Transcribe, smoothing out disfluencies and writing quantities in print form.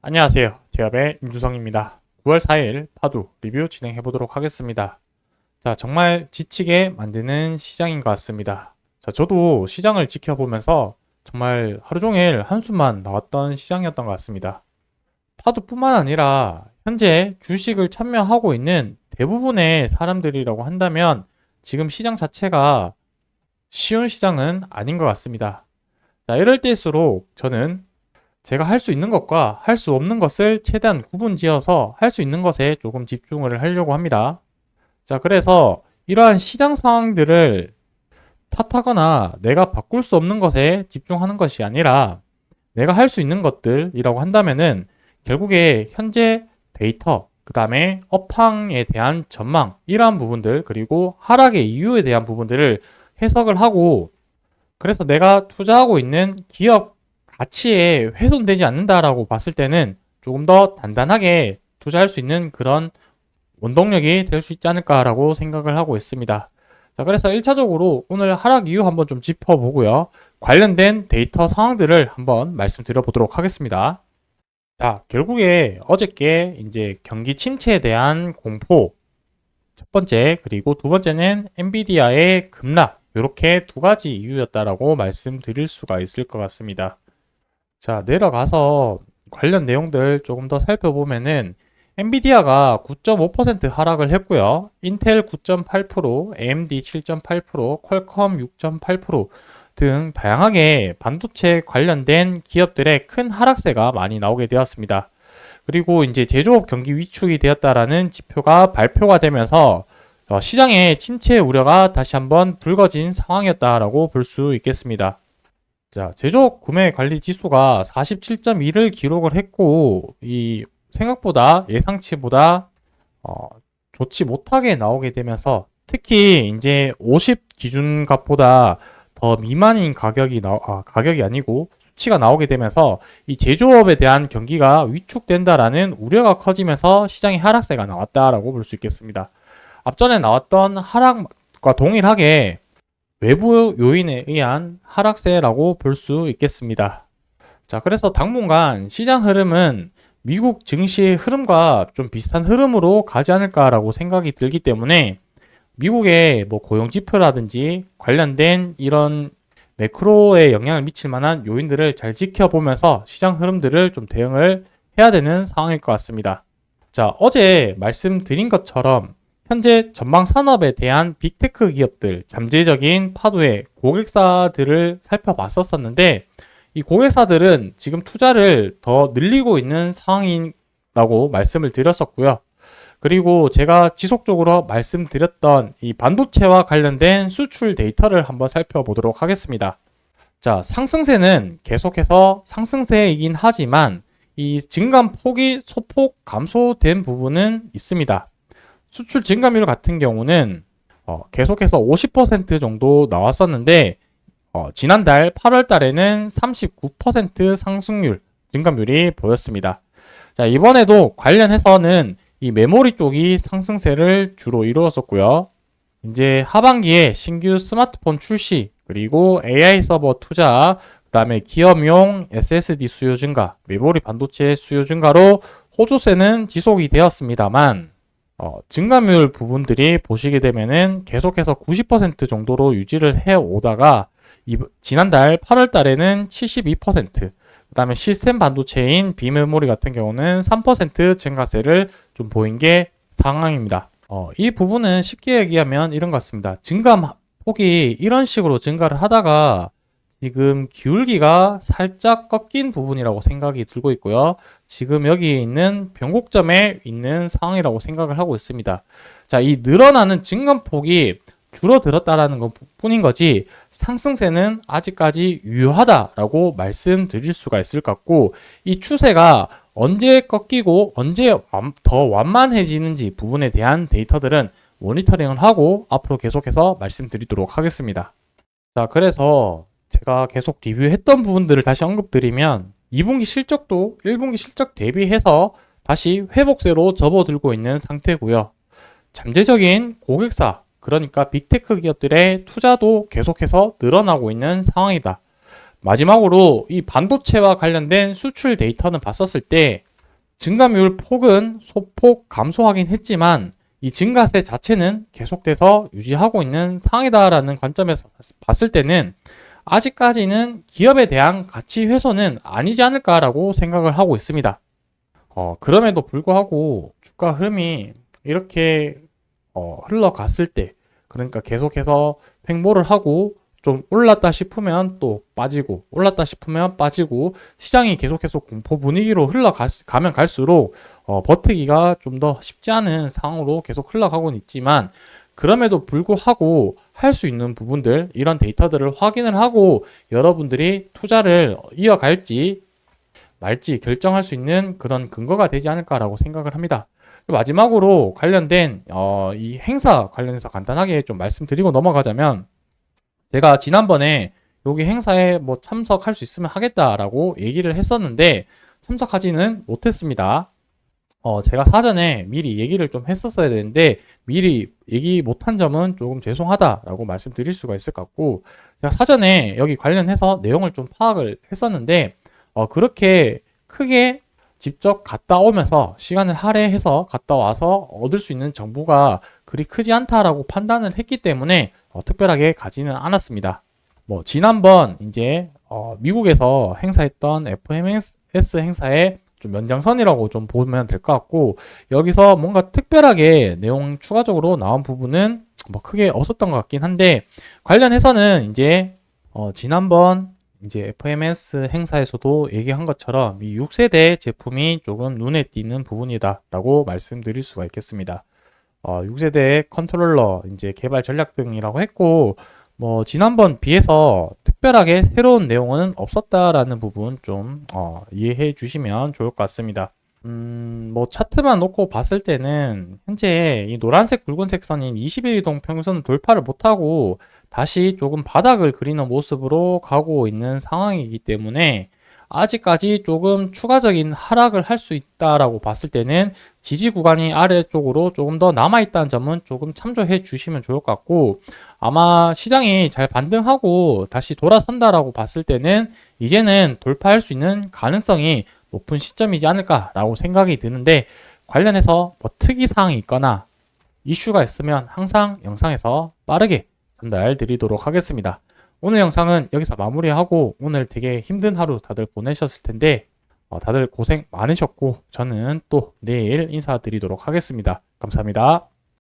안녕하세요. 제압의 임주성입니다. 9월 4일 파도 리뷰 진행해 보도록 하겠습니다. 자, 정말 지치게 만드는 시장인 것 같습니다. 자, 저도 시장을 지켜보면서 정말 하루 종일 한숨만 나왔던 시장이었던 것 같습니다. 파도뿐만 아니라 현재 주식을 참여하고 있는 대부분의 사람들이라고 한다면 지금 시장 자체가 쉬운 시장은 아닌 것 같습니다. 자, 이럴 때일수록 저는 제가 할 수 있는 것과 할 수 없는 것을 최대한 구분 지어서 할 수 있는 것에 조금 집중을 하려고 합니다. 자, 그래서 이러한 시장 상황들을 탓하거나 내가 바꿀 수 없는 것에 집중하는 것이 아니라 내가 할 수 있는 것들이라고 한다면은 결국에 현재 데이터, 그 다음에 업황에 대한 전망, 이러한 부분들, 그리고 하락의 이유에 대한 부분들을 해석을 하고, 그래서 내가 투자하고 있는 기업 가치에 훼손되지 않는다라고 봤을 때는 조금 더 단단하게 투자할 수 있는 그런 원동력이 될 수 있지 않을까라고 생각을 하고 있습니다. 자, 그래서 1차적으로 오늘 하락 이유 한번 좀 짚어보고요. 관련된 데이터 상황들을 한번 말씀드려 보도록 하겠습니다. 자, 결국에 어저께 이제 경기 침체에 대한 공포, 첫 번째, 그리고 두 번째는 엔비디아의 급락, 이렇게 두 가지 이유였다라고 말씀드릴 수가 있을 것 같습니다. 자, 내려가서 관련 내용들 조금 더 살펴보면은 엔비디아가 9.5% 하락을 했고요. 인텔 9.8%, AMD 7.8%, 퀄컴 6.8%등 다양하게 반도체 관련된 기업들의 큰 하락세가 많이 나오게 되었습니다. 그리고 이제 제조업 경기 위축이 되었다라는 지표가 발표가 되면서 시장의 침체 우려가 다시 한번 불거진 상황이었다라고 볼 수 있겠습니다. 자, 제조업 구매 관리 지수가 47.1을 기록을 했고, 이 생각보다 예상치보다 좋지 못하게 나오게 되면서 특히 이제 50 기준값보다 더 미만인 가격이 아니고 수치가 나오게 되면서 이 제조업에 대한 경기가 위축된다라는 우려가 커지면서 시장의 하락세가 나왔다라고 볼 수 있겠습니다. 앞전에 나왔던 하락과 동일하게 외부 요인에 의한 하락세라고 볼 수 있겠습니다. 자, 그래서 당분간 시장 흐름은 미국 증시의 흐름과 좀 비슷한 흐름으로 가지 않을까라고 생각이 들기 때문에 미국의 뭐 고용지표라든지 관련된 이런 매크로에 영향을 미칠 만한 요인들을 잘 지켜보면서 시장 흐름들을 좀 대응을 해야 되는 상황일 것 같습니다. 자, 어제 말씀드린 것처럼 현재 전방 산업에 대한 빅테크 기업들, 잠재적인 파도의 고객사들을 살펴봤었는데 이 고객사들은 지금 투자를 더 늘리고 있는 상황이라고 말씀을 드렸었고요. 그리고 제가 지속적으로 말씀드렸던 이 반도체와 관련된 수출 데이터를 한번 살펴보도록 하겠습니다. 자, 상승세는 계속해서 상승세이긴 하지만 이 증감폭이 소폭 감소된 부분은 있습니다. 수출 증감률 같은 경우는 계속해서 50% 정도 나왔었는데 지난달 8월 달에는 39% 상승률 증감률이 보였습니다. 자, 이번에도 관련해서는 이 메모리 쪽이 상승세를 주로 이루었었고요. 이제 하반기에 신규 스마트폰 출시, 그리고 AI 서버 투자, 그 다음에 기업용 SSD 수요 증가, 메모리 반도체 수요 증가로 호조세는 지속이 되었습니다만 증감률 부분들이 보시게 되면은 계속해서 90% 정도로 유지를 해 오다가 지난달 8월 달에는 72%, 그 다음에 시스템 반도체인 비메모리 같은 경우는 3% 증가세를 좀 보인 게 상황입니다. 이 부분은 쉽게 얘기하면 이런 것 같습니다. 증감폭이 이런 식으로 증가를 하다가 지금 기울기가 살짝 꺾인 부분이라고 생각이 들고 있고요. 지금 여기 있는 변곡점에 있는 상황이라고 생각을 하고 있습니다. 자, 이 늘어나는 증감폭이 줄어들었다라는 것 뿐인 거지 상승세는 아직까지 유효하다라고 말씀드릴 수가 있을 것 같고, 이 추세가 언제 꺾이고 언제 더 완만해지는지 부분에 대한 데이터들은 모니터링을 하고 앞으로 계속해서 말씀드리도록 하겠습니다. 자, 그래서 제가 계속 리뷰했던 부분들을 다시 언급드리면 2분기 실적도 1분기 실적 대비해서 다시 회복세로 접어들고 있는 상태고요. 잠재적인 고객사, 그러니까 빅테크 기업들의 투자도 계속해서 늘어나고 있는 상황이다. 마지막으로 이 반도체와 관련된 수출 데이터는 봤었을 때 증감률 폭은 소폭 감소하긴 했지만 이 증가세 자체는 계속돼서 유지하고 있는 상황이다라는 관점에서 봤을 때는 아직까지는 기업에 대한 가치 훼손은 아니지 않을까라고 생각을 하고 있습니다. 그럼에도 불구하고 주가 흐름이 이렇게 흘러갔을 때, 그러니까 계속해서 횡보를 하고 좀 올랐다 싶으면 또 빠지고 올랐다 싶으면 빠지고 시장이 계속해서 공포 분위기로 흘러가면 갈수록 버티기가 좀 더 쉽지 않은 상황으로 계속 흘러가고는 있지만, 그럼에도 불구하고 할 수 있는 부분들, 이런 데이터들을 확인을 하고 여러분들이 투자를 이어갈지 말지 결정할 수 있는 그런 근거가 되지 않을까라고 생각을 합니다. 마지막으로 관련된 이 행사 관련해서 간단하게 좀 말씀드리고 넘어가자면, 제가 지난번에 여기 행사에 뭐 참석할 수 있으면 하겠다라고 얘기를 했었는데 참석하지는 못했습니다. 제가 사전에 미리 얘기를 좀 했었어야 되는데 미리 얘기 못한 점은 조금 죄송하다라고 말씀드릴 수가 있을 것 같고, 제가 사전에 여기 관련해서 내용을 좀 파악을 했었는데 그렇게 크게 직접 갔다 오면서 시간을 할애해서 갔다 와서 얻을 수 있는 정보가 그리 크지 않다라고 판단을 했기 때문에 특별하게 가지는 않았습니다. 뭐 지난번 이제 미국에서 행사했던 FMS 행사의 좀 연장선이라고 좀 보면 될 것 같고, 여기서 뭔가 특별하게 내용 추가적으로 나온 부분은 뭐 크게 없었던 것 같긴 한데, 관련해서는 이제 지난번 이제 FMS 행사에서도 얘기한 것처럼 이 6세대 제품이 조금 눈에 띄는 부분이다라고 말씀드릴 수가 있겠습니다. 6세대 컨트롤러 이제 개발 전략 등이라고 했고, 뭐 지난번 비해서 특별하게 새로운 내용은 없었다라는 부분 좀 이해해 주시면 좋을 것 같습니다. 뭐 차트만 놓고 봤을 때는 현재 이 노란색 붉은색 선인 21이동 평균선을 돌파를 못하고 다시 조금 바닥을 그리는 모습으로 가고 있는 상황이기 때문에 아직까지 조금 추가적인 하락을 할 수 있다라고 봤을 때는 지지 구간이 아래쪽으로 조금 더 남아있다는 점은 조금 참조해 주시면 좋을 것 같고, 아마 시장이 잘 반등하고 다시 돌아선다라고 봤을 때는 이제는 돌파할 수 있는 가능성이 높은 시점이지 않을까라고 생각이 드는데, 관련해서 뭐 특이사항이 있거나 이슈가 있으면 항상 영상에서 빠르게 전달 드리도록 하겠습니다. 오늘 영상은 여기서 마무리하고, 오늘 되게 힘든 하루 다들 보내셨을 텐데 다들 고생 많으셨고 저는 또 내일 인사드리도록 하겠습니다. 감사합니다.